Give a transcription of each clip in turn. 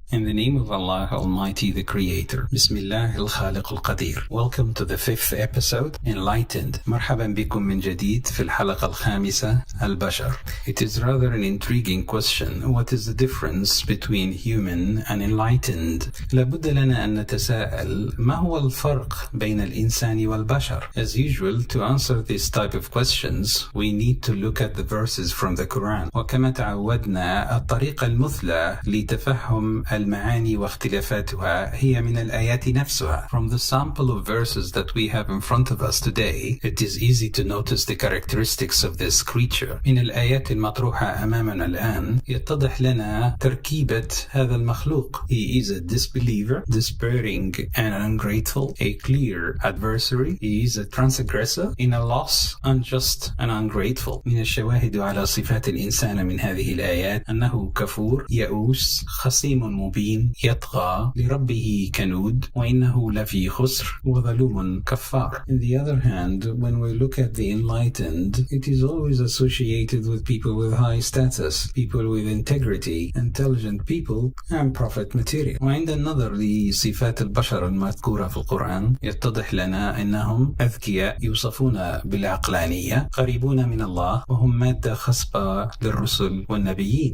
In the name of Allah Almighty, the Creator. Bismillah الخالق القدير. Welcome to the 5th episode, Enlightened. مرحبا بكم من جديد في الحلقة الخامسة, البشر. It is rather an intriguing question. What is the difference between human and enlightened? لابد لنا أن نتساءل ما هو الفرق بين الإنسان والبشر? As usual, to answer this type of questions, we need to look at the verses from the Quran. وكما تعودنا, الطريقة المثلى لتفهم المعاني واختلافاتها هي من الآيات نفسها. From the sample of verses that we have in front of us today, it is easy to notice the characteristics of this creature. من الآيات المطروحة أمامنا الآن يتضح لنا تركيبة هذا المخلوق. He is a disbeliever, despairing and ungrateful, a clear adversary. He is a transgressor, in a loss, unjust and ungrateful. من الشواهد على صفات الإنسان من هذه الآيات أنه كفور, يئوس, خصيم مبين, يطغى, لربه كنود, وإنه لفي خسر, وظلوم كفار. On the other hand, when we look at the enlightened, it is always associated with people with high status, people with integrity, intelligent people, and prophet material. وعند النظر لصفات البشر المذكورة في القرآن يتضح لنا أنهم أذكياء, يوصفون بالعقلانية, قريبون من الله, وهم مادة خصبة للرسل والنبيين.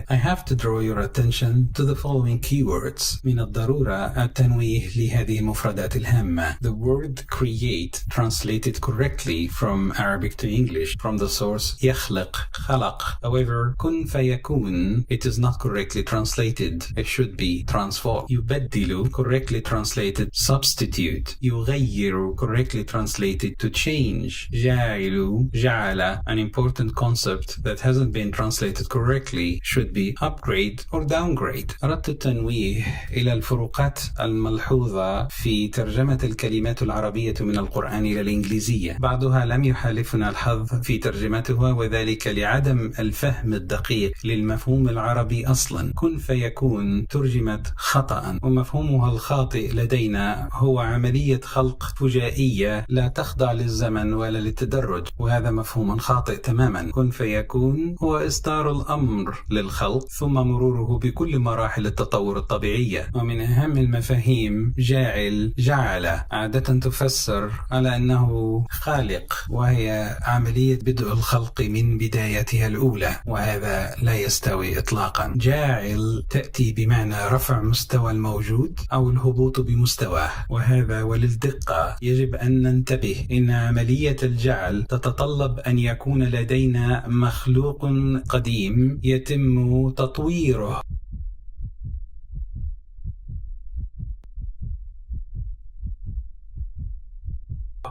I have to draw your attention to the following keywords. من الضرورة التنويه لهذه المفردات الهامة. The word create, translated correctly from Arabic to English from the source يخلق, خلق. However, كن فيكون, it is not correctly translated. It should be transformed. يبدل, correctly translated substitute. يغير, correctly translated to change. جاعل, جعل, an important concept that hasn't been translated correctly should be upgrade or downgrade. أردت التنويه إلى الفروقات الملحوظة في ترجمة الكلمات العربية من القرآن إلى الإنجليزية. بعضها لم يحالفنا الحظ في ترجمتها, وذلك لعدم الفهم الدقيق للمفهوم العربي أصلا. كن فيكون ترجمت خطأ, ومفهومها الخاطئ لدينا هو عملية خلق فجائية لا تخضع للزمن ولا للتدرج, وهذا مفهوم خاطئ تماما. كن فيكون هو إصدار الأمر للخلق ثم مروره بكل مراحل التطور الطبيعية. ومن أهم المفاهيم جاعل, جعل, عادة تفسر على أنه خالق, وهي عملية بدء الخلق من بدايتها الأولى, وهذا لا يستوي إطلاقا. جاعل تأتي بمعنى رفع مستوى الموجود أو الهبوط بمستواه, وهذا وللدقة يجب أن ننتبه إن عملية الجعل تتطلب أن يكون لدينا مخلوق قديم يتم تطويره.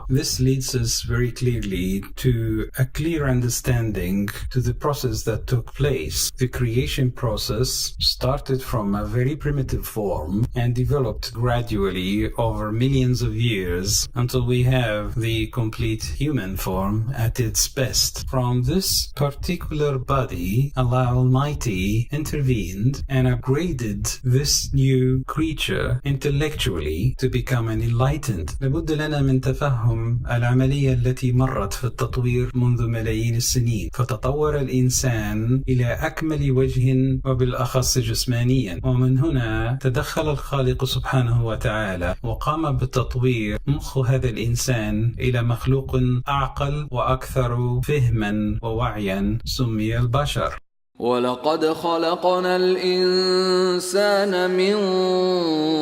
This leads us very clearly to a clear understanding to the process that took place. The creation process started from a very primitive form and developed gradually over millions of years until we have the complete human form at its best. From this particular body, Allah Almighty intervened and upgraded this new creature intellectually to become an enlightened. لابد لنا من تفهم العملية التي مرت في التطوير منذ ملايين السنين, فتطور الإنسان إلى أكمل وجه وبالأخص جسمانيا, ومن هنا تدخل الخالق سبحانه وتعالى وقام بتطوير مخ هذا الإنسان إلى مخلوق أعقل وأكثر فهما ووعيا, سمي البشر. ولقد خلقنا الإنسان من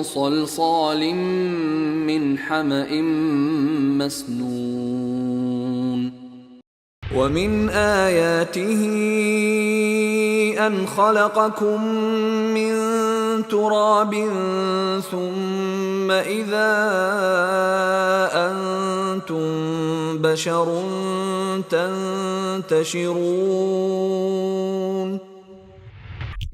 صلصال من حمأ مسنون ومن آياته أن خلقكم من تراب ثم إذا أنتم بشر تنتشرون.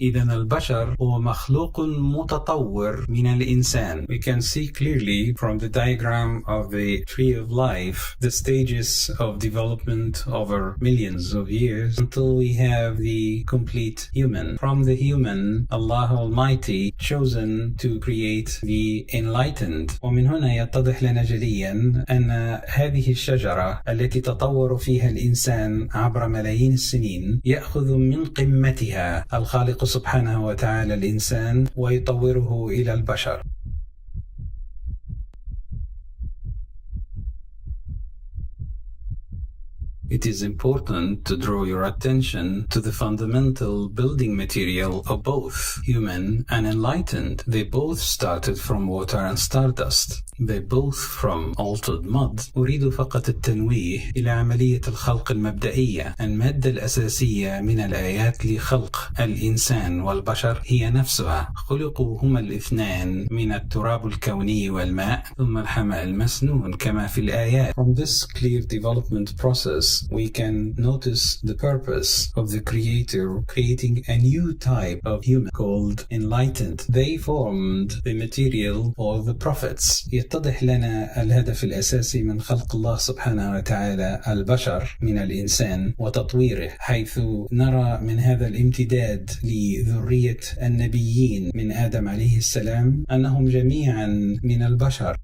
إذا البشر هو مخلوق متطور من الإنسان. We can see clearly from the diagram of the tree of life the stages of development over millions of years until we have the complete human. From the human, Allah Almighty chosen to create the enlightened. ومن هنا يتضح لنا جليا أن هذه الشجرة التي تطور فيها الإنسان عبر ملايين السنين يأخذ من قمتها الخالق سبحانه وتعالى الإنسان ويطوره إلى البشر. It is important to draw your attention to the fundamental building material of both human and enlightened. They both started from water and stardust. They both from altered mud. أريد فقط التنويه إلى عملية الخلق المبدئية. المادة الأساسية من الآيات لخلق الإنسان والبشر هي نفسها. خلقوا هما الاثنان من التراب الكوني والماء ثم الحمأ المسنون كما في الآيات. From this clear development process we can notice the purpose of the Creator creating a new type of human called enlightened. They formed the material for the prophets. يتضح لنا الهدف الأساسي من خلق الله سبحانه وتعالى البشر من الإنسان وتطويره، حيث نرى من هذا الامتداد لذرية النبيين من آدم عليه السلام أنهم جميعا من البشر.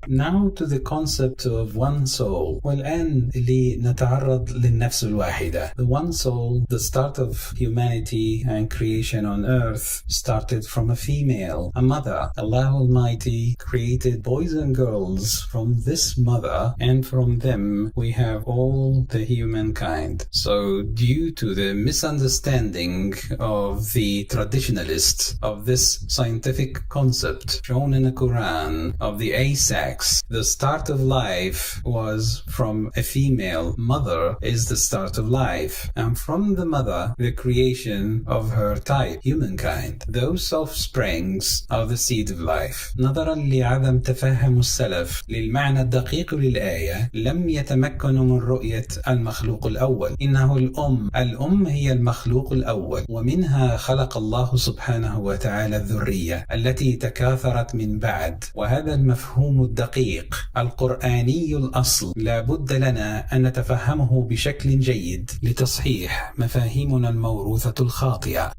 Now to the concept of one soul. والآن لنتعرض للنفس الواحدة. The one soul, the start of humanity and creation on earth started from a female, a mother. Allah Almighty created boys and girls from this mother, and from them we have all the humankind. So due to the misunderstanding of the traditionalists of this scientific concept shown in the Quran of the AC-0005, the start of life was from a female. Mother is the start of life, and from the mother the creation of her type, humankind. Those offsprings are the seed of life. نظرا لعدم تفهم السلف للمعنى الدقيق للآية لم يتمكنوا من رؤية المخلوق الأول. إنه الأم هي المخلوق الأول، ومنها خلق الله سبحانه وتعالى الذرية التي تكاثرت من بعد. وهذا المفهوم الدقيق القرآني الأصل لا بد لنا أن نتفهمه بشكل جيد لتصحيح مفاهيمنا الموروثة الخاطئة.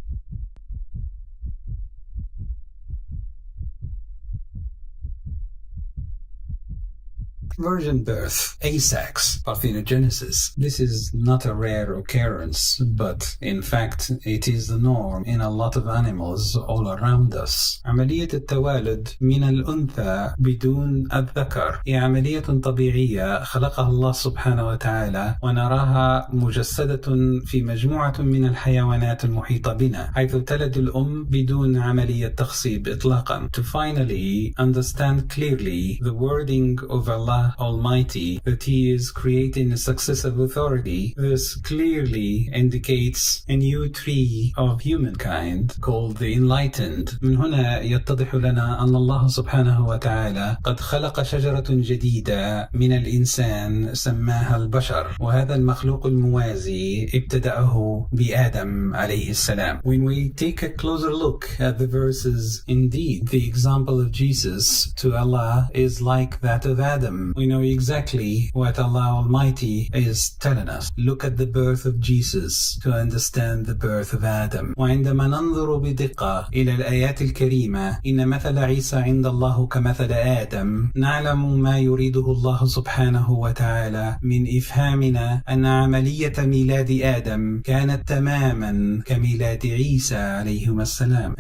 Virgin birth, A-sex, parthenogenesis. This is not a rare occurrence, but in fact it is the norm in a lot of animals all around us. عملية التوالد من الأنثى بدون الذكر هي عملية طبيعية خلقها الله سبحانه وتعالى، ونراها مجسدة في مجموعة من الحيوانات المحيطة بنا، حيث تلد الأم بدون عملية تخصيب إطلاقا. To finally understand clearly the wording of Allah Almighty that He is creating a successive authority, this clearly indicates a new tree of humankind called the enlightened. من هنا يتضح لنا أن الله سبحانه وتعالى قد خلق شجرة جديدة من الإنسان سماها البشر، وهذا المخلوق الموازي ابتدأه بآدم عليه السلام. When we take a closer look at the verses, indeed the example of Jesus to Allah is like that of Adam. We know exactly what Allah Almighty is telling us. Look at the birth of Jesus to understand the birth of Adam. وعندما ننظر بدقة إلى الآيات الكريمة إن مثل عيسى عند الله كمثل آدم، نعلم ما يريده الله سبحانه وتعالى من إفهامنا أن عملية ميلاد آدم كانت تماما كميلاد عيسى عليهما السلام.